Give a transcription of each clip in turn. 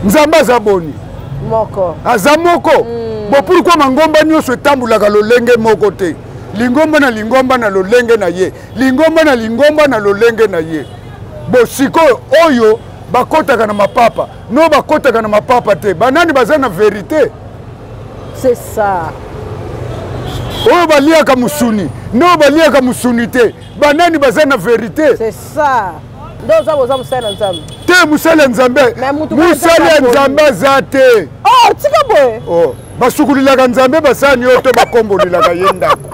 nzambe aza boni moko aza moko bo pourquoi mangomba nyonso etambulaka lolenge moko te lingomba na lolenge na ye lingomba na lolenge na ye bo sikoyo oyo bakotaka na mapapa no bakotaka na mapapa te banani baza na vérité c'est ça oyo baliaka musuni no baliaka musuni te banani baza na vérité c'est ça ndoza boza musala nzambe te musala nzambe musala nzambe aza te oh tika boye oh basukulilaka nzambe basani oyo to bakombolelaka ye ndako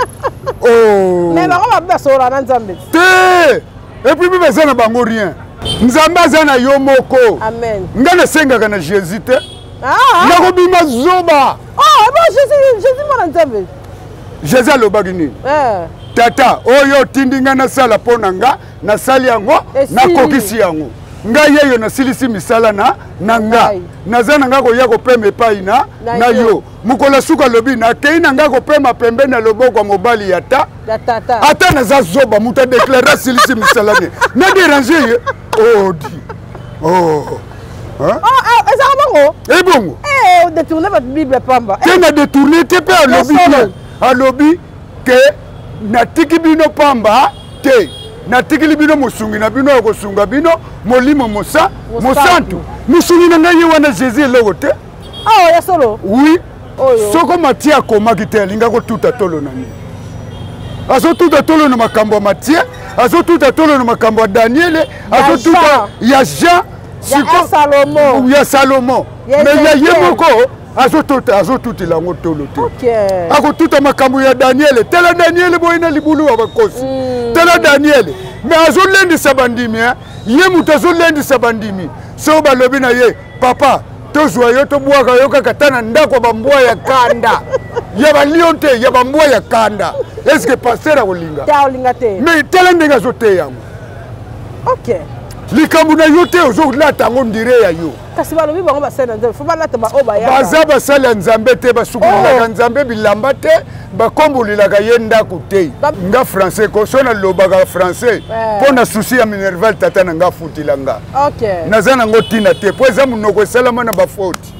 oh mais bango babasola na nzambe te epuis mpe baza na bango rien nzambe aza na yo moko amen nga nasengaka na jésus te nakobima zoba jésus mwana nzambe jésus alobaki nini tata oyo otindi nga nasala mpo na nga nasali yango nakokisi yango ngai yeyo nasilisi misala na nga naza na nga koya kopema epai na yo mokolo suka alobi nakei na nga kopema pembeni na loboko ya mobali ya tata ata naza zoba moto adeklare asilisi misala ne naderange ye odi ezaka bongo ebongo détourne votre bible pamba te na détourne te mpe alobi ke natiki bino pamba te natikili bino mosungi na bino ya kosunga bino molimo mosantu mosungi na ngai ye wana jésus eloko te ya solo oui soko matie akomaki te alinga kotuta tolo na nini azotuta tolo na makambo ya matie azotuta tolo na makambo ya daniele azotuta ya jean ya salomo me ya ye moko azotutela yango tolo te akotuta makambo ya daniele tala daniele boye na libulu ya bakosi tala daniele me azolendisa bandimi ye moto azolendisa bandimi so balobi na ye papa tozwa yo tobwaka yo kaka ta na ndako ya bambwa ya kanda ya balion te ya bambwa ya kanda eske paster akolinga me tala ndenge azoteya yango likambo na yo te ozolata yango ndire ya yo kasi balobi bango basali na nzambe fo balata baoyo bayaka baza basali ya nzambe te basukulelaka nzambe bilamba te bakombolelaka ye ndako te nga français koso nalobaka français mpo na susi ya minerval tata na nga afutila nga naza nango ntina te mpo eza monoko esalama na bafoti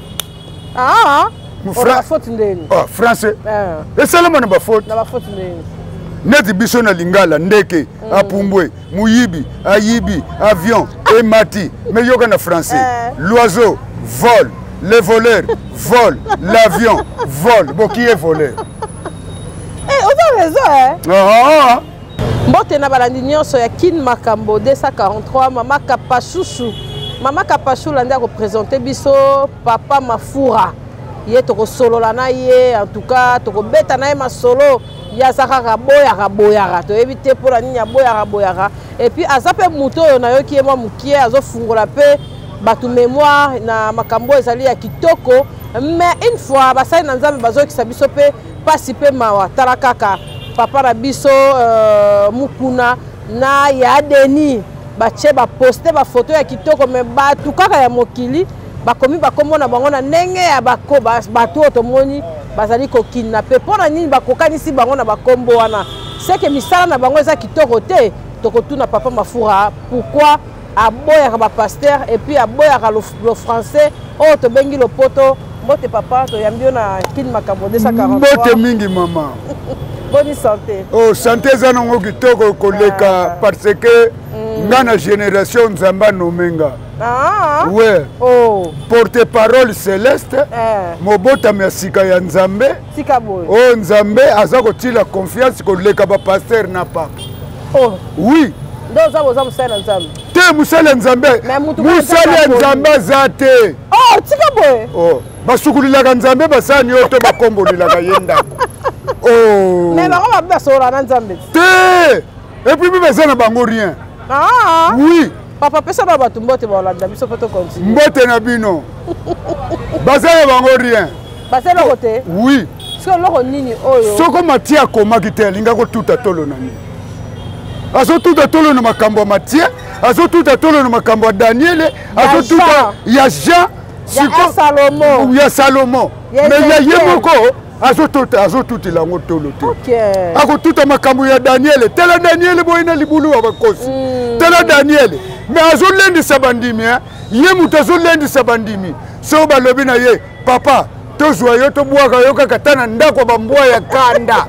français esalama na bafoti neti biso na lingala ndeke apumbwe muyibi ayibi avion emati me yoka na français l'oiseau vole le voleur vole l'avion vole bo qui est voleur oza raison mbote na balandi nyonso ya Kin Makambo 243 mama kapashushu landi akopresente biso papa Mafura ye tokosolola na ye en tout cas tokobeta na ye masolo yazaka boyaka toyebi te mpona nini aboyaka et puis aza mpe moto oyo nayoki ye mwa mokie azofungola mpe bato mémoire na makambo ezali ya kitoko mais une fois basali na nzambe bazokisa biso mpe pasi mpe mawa tala kaka papa na biso mukuna na ya deni batie baposte bafoto ya kitoko me bato kaka ya mokili bakomi bakomona bango na ndenge ya bato oyo tomoni bazali kokidnape mpo na nini bakokanisi bango na bakombo wana seke misala na bango eza kitoko te tokotuna papa Mafura pourquoi aboyaka bapaster et puis aboyaka le français oyo tobengi lopoto mbote papa toyambi yo na Kin Makambo 243 mbote mingi mama bonne santé santé eza nango kitoko koleka parce que nga na génération nzambe anomenga ouais porte-parole céleste mobotami ya sika ya nzambe oyo nzambe aza kotila confiance koleka bapaster na papa oui te mosala ya nzambe mosala ya nzambe aza te basukulilaka nzambe basani oyo to bakombolelaka ye ndako te epuis mpe baza na bango rien oui papa pesa na bato mbote baolanda biso mpo tokontinue mbote na bino baza na bango rien baza eloko te oui soki eloko nini oyo soko matie akomaki te alinga kotuta tolo na nini azotuta tolo na makambo ya matie azotuta tolo na makambo ya daniele azotuta ya jean ya salomo me ya ye moko azotutela yango tolo te akotuta makambo ya daniele tala daniele boye na libulu ya bakosi tala daniele mais azolendisa bandimi ye moto azolendisa bandimi so balobi na ye papa tozwa yo tobwaka yo kaka ta na ndako bambwa ya kanda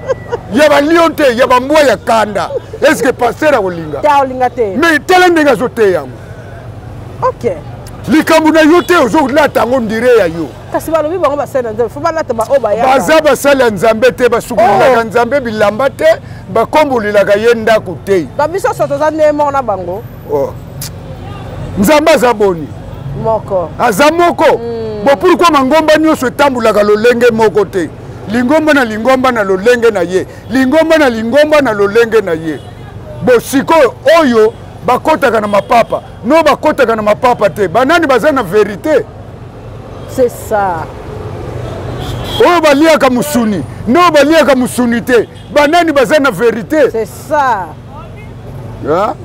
ya balio te ya bambwa ya kanda est-ce que pasteur akolinga mais tala ndenge azoteya yango ok likambo na yo te ozolata yango ndire ya yo kasi balobi bango basali na nzambe fo balata baoyo bayaka baza basali ya nzambe te basukulelaka nzambe bilamba te bakombolelaka ye ndako te babiso so toza nde moko na bango nzambe aza boni moko aza moko bo pourquoi mangomba nyonso etambulaka lolenge moko te lingomba na lolenge na ye lingomba na lolenge na ye bo sikoyo oyo bakotaka na mapapa no bakotaka na mapapa te banani baza na vérité c'est ça oyo baliaka musuni no baliaka musuni te banani baza na vérité c'est ça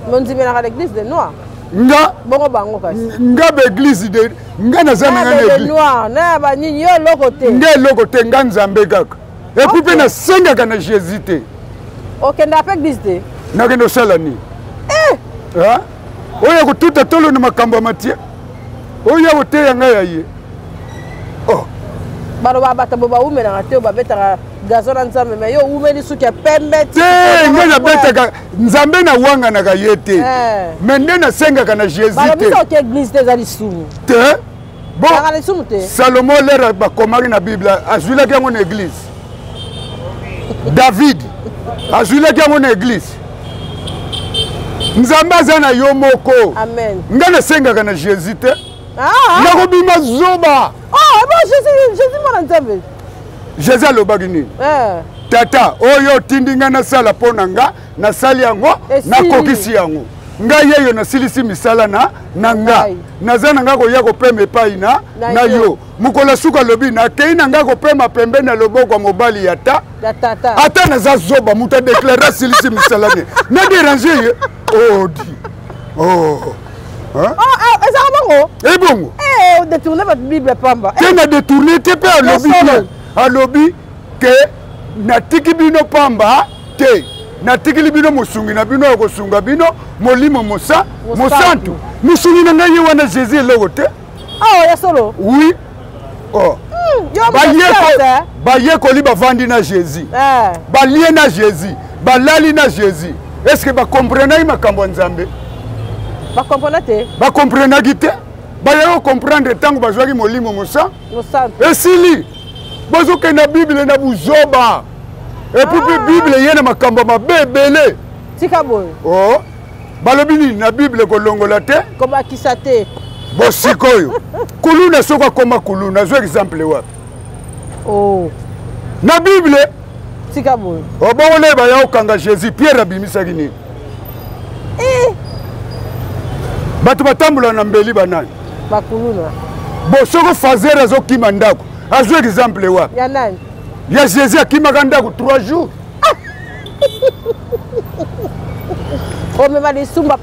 mondimelaka l'église de noir nga bongo bango kasi nga baeglise de nga naza na nga noir na banini yo eloko te nga eloko te nga nzambe kaka epuis mpe nasengaka na jésus te okenda mpe église te nakende osala nini oyo kotuta tolo na makambo ya matie oyo akoteya ngai ya ye baloba bato bo baumelaka te oyo babetaka gazo na nzambe me yo umeli suki ya pembe te ngai nabetaka nzambe nawanganaka ye te me nde nasengaka na jésus te balobiso oke église te eza lisumu te bon lisumu te salomo lere bakomaki na bible azwilaki yango na église david azwilaki yango na église nzambe aza na yo moko ngai nasengaka na jésus te nakobima zoba jésus mwana nzambe jésus alobaki nini tata oyo otindi ngai nasala mpo na nga nasali yango nakokisi yango ngai yeyo nasilisi misala na nga naza na ngai koya kopema epai na yo mokolo suka alobi nakei na ngai kopema pembeni na loboko ya mobali ya tata ata naza zoba moto adeklare asilisi misala ne naderange ye odi ezaka bongo ebongo détourne bato bible pamba te na détourne te mpe alobi ke natiki bino pamba te natikili bino mosungi na bino ya kosunga bino molimo mosantu mosungi na ngai ye wana jésus eloko te ya solo oui bayekoli bavandi na jésus balie na jésus balali na jésus est ce que bakomprenaki makambo ya nzambe bakomprenaki te bayaki kokomprendre ntango bazwaki molimo mosantu esili bozokende na bible na buzoba epuis mpe bible ye na makambo mabe ebele tika boye balobi nini na bible kolongola te kobakisa te bosikoyo kuluna soko akoma kuluna azwa exemple wapi na bible tika boye obongo ye baya kokanga jésus pierre abimisaki nini bato batambola na mbeli banani bakuluna bo soko fazer azokima ndako azwa exemple wapi ya nani ya jésus akimaka ndako 3 jours omema lisumu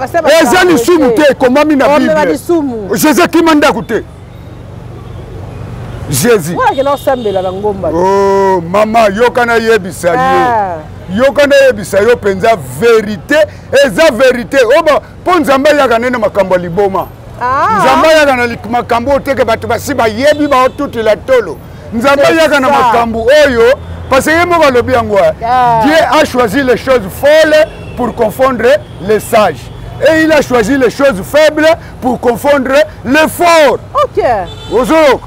eza lisumu te ekomami na bible jésus akima ndako te jésus mama yokana yebisa yo yokana yebisa yo mpenza vérité eza vérité oba mpo nzambe ayaka nene makambo ya liboma nzambe ayaka na makambo oteke bato basi bayebi baotutela tolo nzambe ayaka na makambo oyo parce que ye moko alobi yango Dieu a choisi les choses folles pour confondre les sages et il a choisi les choses faibles pour confondre les forts ozoyoka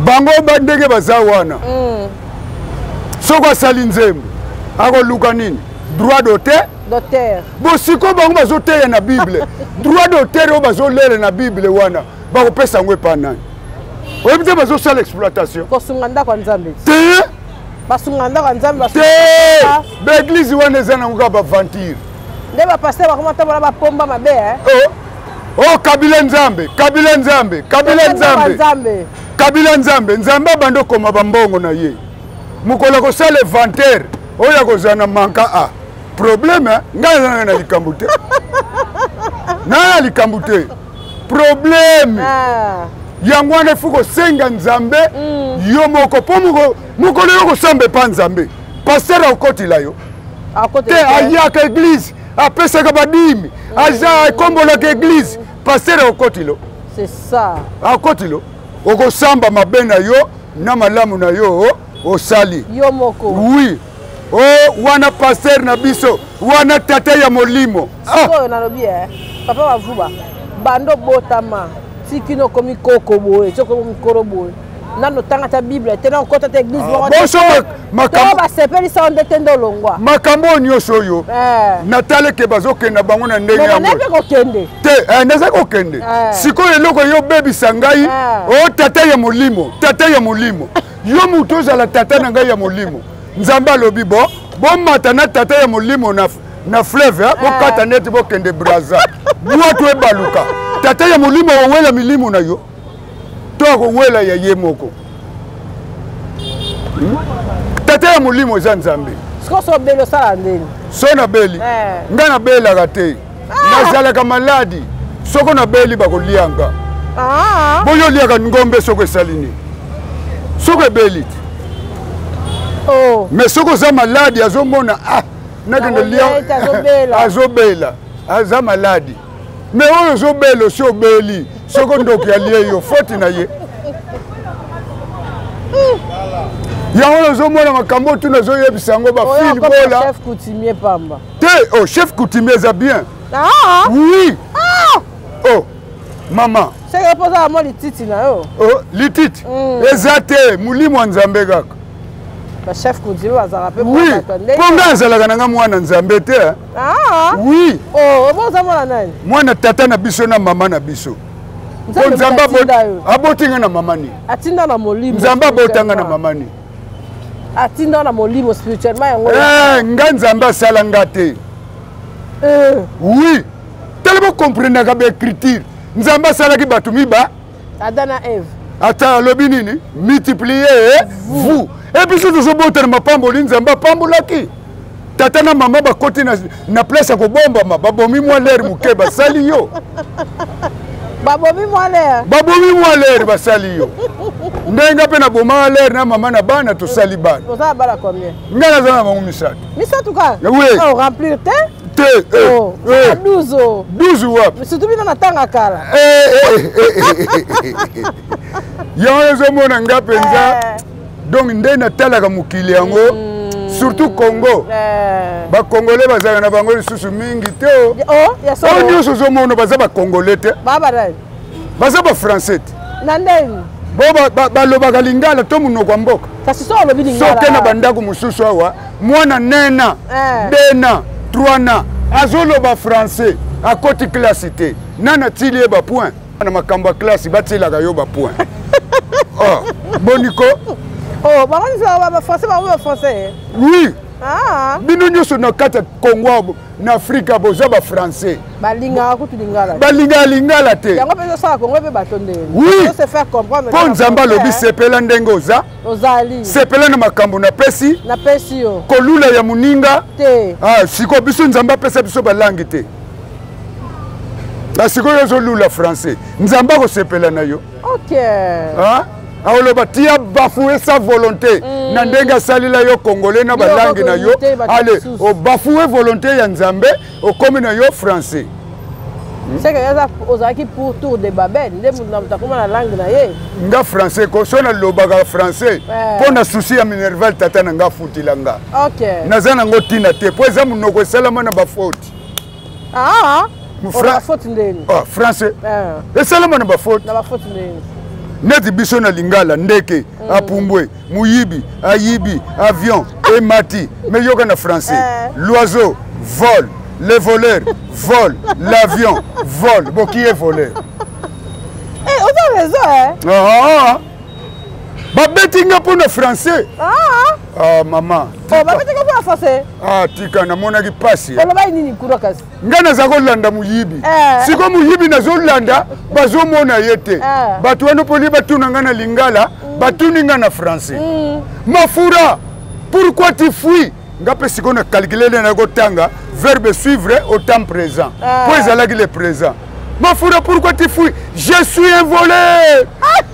bango ndenge baza wana soko asali nzembo akoluka nini droit d'auteur bosiko bango bazoteya na bible droit d'auteur oyo bazolele na bible wana bakopesa yango epa nani oyebi te bazosala exploitation kosunga ndako ya nzambe te basunga ndako ya nzambe te baeglise wana eza nango kaka baventure nde bapaster bakoma tambola bapomba mabe kabila nzambe kabila nzambe kabila nzambe kabila nzambe nzambe abandi okoma bambongo na ye mokolo kosala inventaire oyo akozala na manka a problème ngai ezananga na likambo te ngai na likambo te problème yango wana efu kosenga nzambe yo moko mpo mokolo yo kosamba epa nzambe paster akokotila yo te ayaka eglise apesaka badimi aza ekombolaka église pasteur okotilo c'est ça akotilo okosamba mabe na yo na malamu na yo osali yo moko oui wana pasteur na biso wana tata ya molimo sikoyo nalobi papa bavuba bando botama tikino komi koko boye toko mikoro boye nano tangata bible tena okota te église bonso makambo basepelisa onde tende olongwa makambo nyonso oyo nataleke bazokenda bango na ndenge yango kokende te naza kokende sikoyo eloko yo bebisa ngai tata ya molimo yo mutu ozala tata na ngai ya molimo nzambe alobi bomata na tata ya molimo na fleuve bokata neti bokende braza bwatu ebaluka tata ya molimo owela milimo na yo to akowela ya ye moko tata ya molimo eza nzambe sikoso beli osala ndeni so nabeli ngai nabelaka te nazalaka maladi soko nabeli bakolianga boyoliaka ngombe soko esali nini soko ebeli te mais soko oza maladi azomona nakende lia azobela aza maladi mais oyo ozobela osi obeli soko ndoki alie yo foti na ye yango ozomona makambo tuna azoyebisa yango bafili bola te chef coutumier eza bien oui mama lititi na yo lititi eza te molimo wa nzambe kaka chef coutumier bazala pe oui ponga azalaka nanga mwana nzambe te oui obozamona nani mwana tata na biso na mama na biso nzambe abotinga na mama ni atinda na molimo nzambe abotanga na mama ni atinda na molimo spirituellement yango nga nzambe asala nga te oui tele bokomprenaka baécriture nzambe asalaki bato miba Adam na Eve ata alobi nini multiplier vous ebiso tozobotana mapamboli nzambe apambolaki tata na mama bakoti na place ya kobombama babomi mwa lere moke basali yo babomi mwa lere basali yo ndenge mpe na boma lere na mama na bana tosali bana ngai naza na bango misatu kaka remplir te 12 wapi surtout bino na tanga kala yango ezomona nga mpenza donc nde natalaka mokili yango surtout Congo bakongole bazalaka na bango lisusu mingi te oyo nyonso ozomona baza bakongole te baza bafrançais te balobaka lingala to monoko ya mboka soke na bandako mosusu awa mwana nena dena 3 na azoloba français akoti klasi te nana tili ye bapoint na makambo ya klasi batilaka yo bapoint boniko oui bino nyonso na kati ya Congo na Afrika boza bafrançais balingaka lingala te oui mpo nzambe alobi sepela ndenge oza sepela na makambo napesi kolula ya moninga sikoyo biso nzambe apesa biso balangi te sikoyo ozolula français nzambe akosepela na yo aoloba tia bafouer sa volonté na ndenge asalila yo congolais na balangi na yo ale obafouer volonté ya nzambe okomi na yo français ozalaki pour tour de babel nde mutakoma na langue na ye nga français ko so nalobaka français mpo na susi ya minerval tata na nga afutila nga naza nango ntina te mpo eza monoko esalama na bafoti français esalama na bafoti neti biso na lingala ndeke apumbwe muyibi ayibi avion emati me yoka na français l'oiseau vole le voleur vole l'avion vole bon qui est voleur oza raison babeti nga mpo na français mama babetinga mpo na français tika namonaki pasi olobai nini kuna kasi ngai naza kolanda moyibi siko moyibi nazolanda bazomona ye te bato wana mpoli batuna ngai na lingala batuni ngai na français mafura pourquoi tu fuis nga mpe siko na calculele na kotanga verbe suivre au temps présent mpo ezalaki le présent mafura pourquoi tu fuis je suis un voleur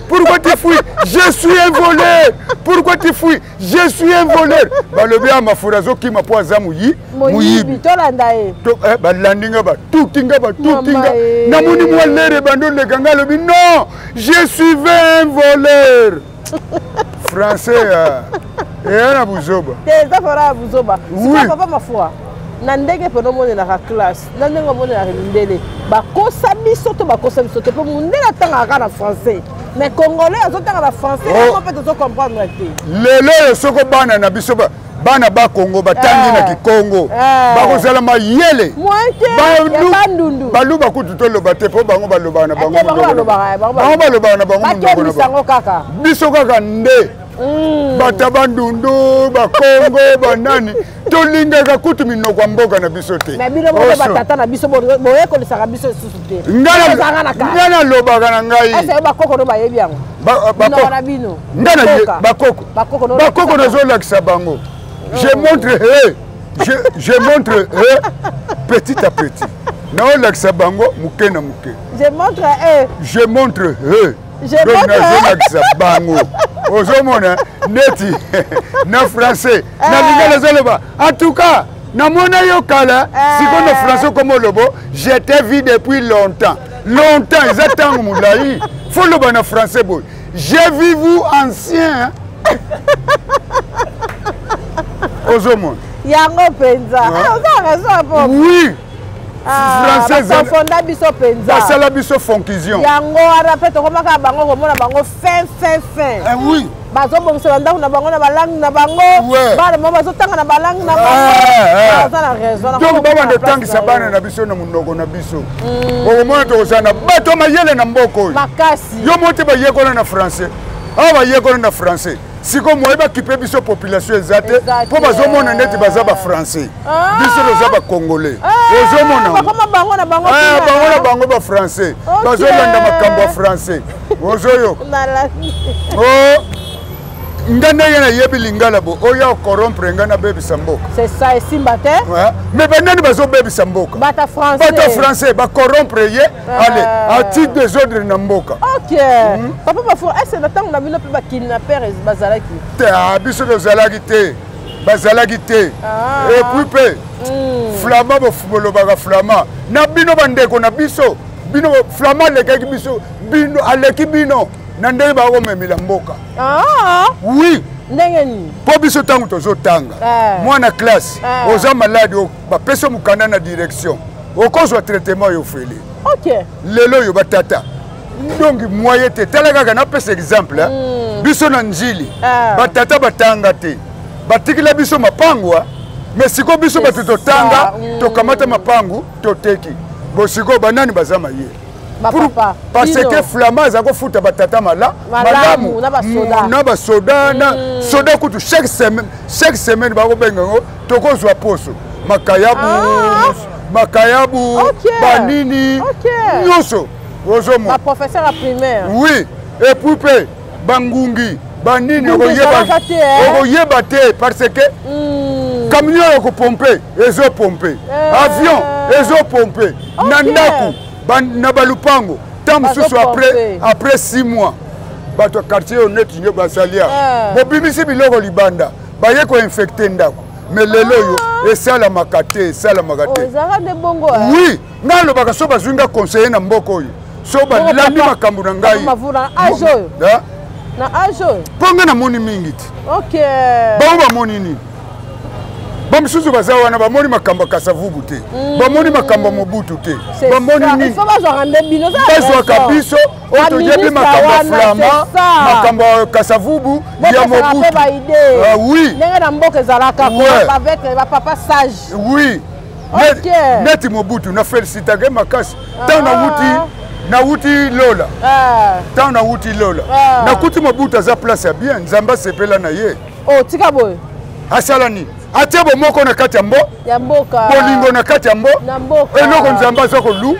Pourquoi tu fouilles? Je suis un voleur. Pourquoi tu fouilles? Je suis un voleur. Balobi à ma fourazo qui m'a poisé mouyi. Moyibi, tolandae. Balandinga ba tutinga ba tutinga. Namuni moi l'air bando le ganga lobi non. Je suis un voleur. Français et un buzoba. T'es affaires à buzoba. Oui. C'est pas ma foi. Nandege pe no mone na classe. Nandenge mone na ndele. Ba kosa biso to ba kosa biso te po mundela tanga ka na français. Mais congolais azotanga na français, on peut te comprendre te. Lelo soko bana na biso ba bana ba Congo batangi na ki Congo. Ba kozala mayele. Moite ya bandundu. Balu ba kutu to loba te po bango ba loba na bango. Bango ba loba na bango. Ba sango kaka. Biso kaka nde. Bata bandundu ba Congo ba nani. Tolinga ka kutu minoko mboka na biso te. Na bino mo batata na biso boye ko lisaka biso susu te. Ngana loba kana ngai. Ese ba koko no ba yebi yango. Bako na bino. Ngana bakoko no zo lakisa bango. Je montre je montre petit à petit. Na o lakisa bango muke na muke. Je montre je montre je montre bango. Ozomona neti na français na lingala zoloba. En tout cas, na mona yo kala siko na français comme lobo, je t'ai vu depuis longtemps. Longtemps, exactement moulayi. Faut le bon français boy. J'ai vu vous ancien. Ozomona. Yango penza. Oza raison po. Oui. Français fonda biso penza. Ça la biso fonction. Yango ara pe to komaka bango komona bango fin. Oui. Bazo bongisa ndako na bango na balangue na bango. Bana mama bazo tanga na balangue na bango. Baza na raison. Donc baba de tangi sabana na biso na munoko na biso. Omona to sana bato mayele na mboko. Makasi. Yo mote ba yekola na français. Ba yekola na français. Siko moyeba kipe biso population ezate po bazomona ndeti baza ba français. Biso loza ba congolais. Ozomona. Bakoma bango na bango. Bango na bango ba français. Bazolanda makambo ya français. Ozoyo. Oh. Ngana yana yebi lingala bo oya corrompre ngana baby samboka. C'est ça esimba te. Mais banani bazo baby samboka. Bata français. Bata français ba corrompre ye. Allez, à titre des ordres na mboka. OK. Papa bafo est-ce que tango na bino pe ba kidnapper bazalaki. Te biso do zalaki te. Bazalaki te. Et puis pe. Flamand bo fubolo ba flamand. Na bino bandeko na biso. Bino flamand lekaki biso. Bino aleki bino. Nandeli ba ko memila mboka. Oui. Ndengeni. Po biso tangu tozo tanga. Mwana classe, oza malade ba peso mukanda na direction. Okozwa traitement yo feli. OK. Lelo yo batata. Donc moyen te talaka na pesa exemple biso na njili. Batata batanga te. Batikila biso mapangwa. Mais siko biso batuto tanga to kamata mapangu to teki. Bo siko banani bazama ye. Parce que Flamand a futa batata malamu na ba soda na soda kutu chaque semaine ba ko bengo tokozwa poso makayabu banini nyoso ozomo ma professeur à primaire. Oui, et puis bangungi banini okoyeba te parce que camion ko pomper ezo pomper avion ezo pomper nandaku na balupango tant mususu après 6 mois bato quartier honnête nyo basalia bobimisi biloko libanda baye ko infecter ndako mais lelo yo esala makate oui ngalo baka so bazunga conseiller na mboko oyo so ba landi makambu na ngai na ajo ponga na moni mingi ti OK ba moni ni bamisusu baza wana bamoni makambo kasavubu te bamoni makambo mobutu te bamoni ni bazwaka biso otoyebi makambo flama makambo kasavubu ya mobutu oui ndenge na mboka ezalaka avec papa sage oui neti mobutu na félicitake makasi ntango nawuti lola ntango nawuti lola nakuti mobutu aza place ya bien nzambe asepela na ye tika boye asala nini atie bomoko na kati ya mboka bolingo na kati ya eloko nzambe aza kolu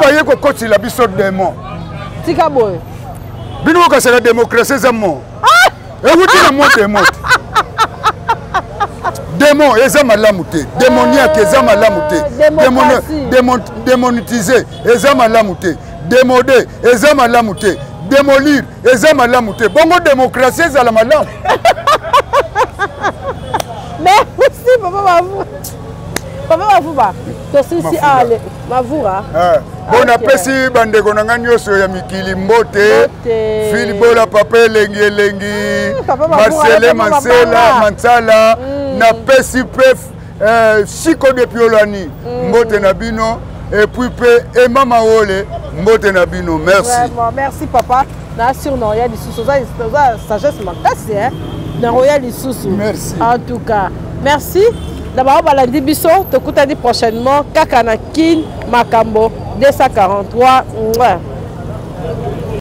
baye kokotila biso demo tika boye bino okasala démocratie eza mo ewuti na mo demo demo eza malamu te démoniaque eza malamu te démonitiser eza malamu te démodé eza malamu te démolir eza malamu te bongo démocratie ezala malamu. Merci papa Mavoura. Papa Mavoura. Tosisi ale Mavoura. Bon apesi bandeko na nga nyonso ya mikili mbote. Filibola papa elengi Marcele Mansala na pesi pef Chico de Piolani mbote na bino et puis Emma Maole mbote na bino. Merci. Vraiment, merci papa. Na sur no ya lisusu ça sagesse makasi hein. Na royal lisusu. Merci. En tout cas, merci. D'abord balandi biso tokutani prochainement kaka na Kin Makambo 243.